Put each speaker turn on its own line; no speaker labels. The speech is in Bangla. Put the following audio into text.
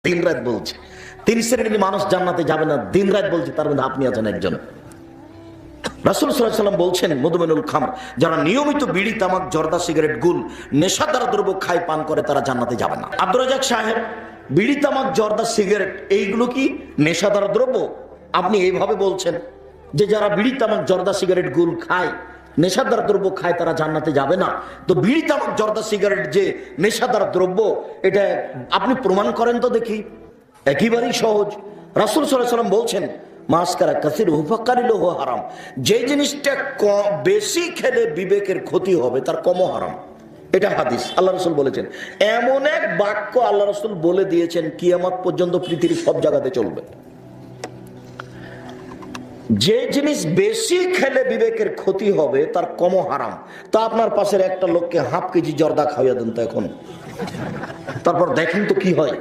দিন রাত বলছে তিন শ্রেণীর মানুষ জান্নাতে যাবে না, দিন রাত বলছে, তার মধ্যে আপনি আছেন একজন। রাসূল সাল্লাল্লাহু আলাইহি ওয়াসাল্লাম বলছেন মদমিনুল খামর, যারা নিয়মিত বিড়ি, তামাক, জর্দা, সিগারেট, গুল, নেশাদার দ্রব্য খায়, পান করে, তারা জান্নাতে যাবে না। আব্দুর রাজ্জাক সাহেব, বিড়ি, তামাক, জর্দা, সিগারেট এইগুলো কি নেশাদার দ্রব্য? আপনি এইভাবে বলছেন যে যারা বিড়ি, তামাক, জর্দা, সিগারেট, গুল খায়, নেশাদার দ্রব্য খায়, তারা জান্নাতে যাবে না। তো বিড়ি, তামাক, জর্দা, সিগারেট যে নেশাদার দ্রব্য, এটা আপনি প্রমাণ করেন তো দেখি। একেবারেই সহজ। রাসূল সাল্লাল্লাহু আলাইহি ওয়াসাল্লাম বলছেন মাসকারা কাসির হুফাকারিলহু হারাম, যে জিনিসটা বেশি খেলে বিবেকের ক্ষতি হবে তার কমও হারাম। এটা হাদিস, আল্লাহ রাসূল বলেছেন। এমন এক বাক্য আল্লাহ রাসূল বলে দিয়েছেন কিয়ামত পর্যন্ত পৃথিবীর সব জায়গাতে চলবে। যে জিনিস বেশি খেলে বিবেকের ক্ষতি হবে তার কমও হারাম। তা আপনার পাশের একটা লোককে হাফ কেজি জর্দা খাওয়াইয়া দেন তো এখন, তারপর দেখেন তো কি হয়।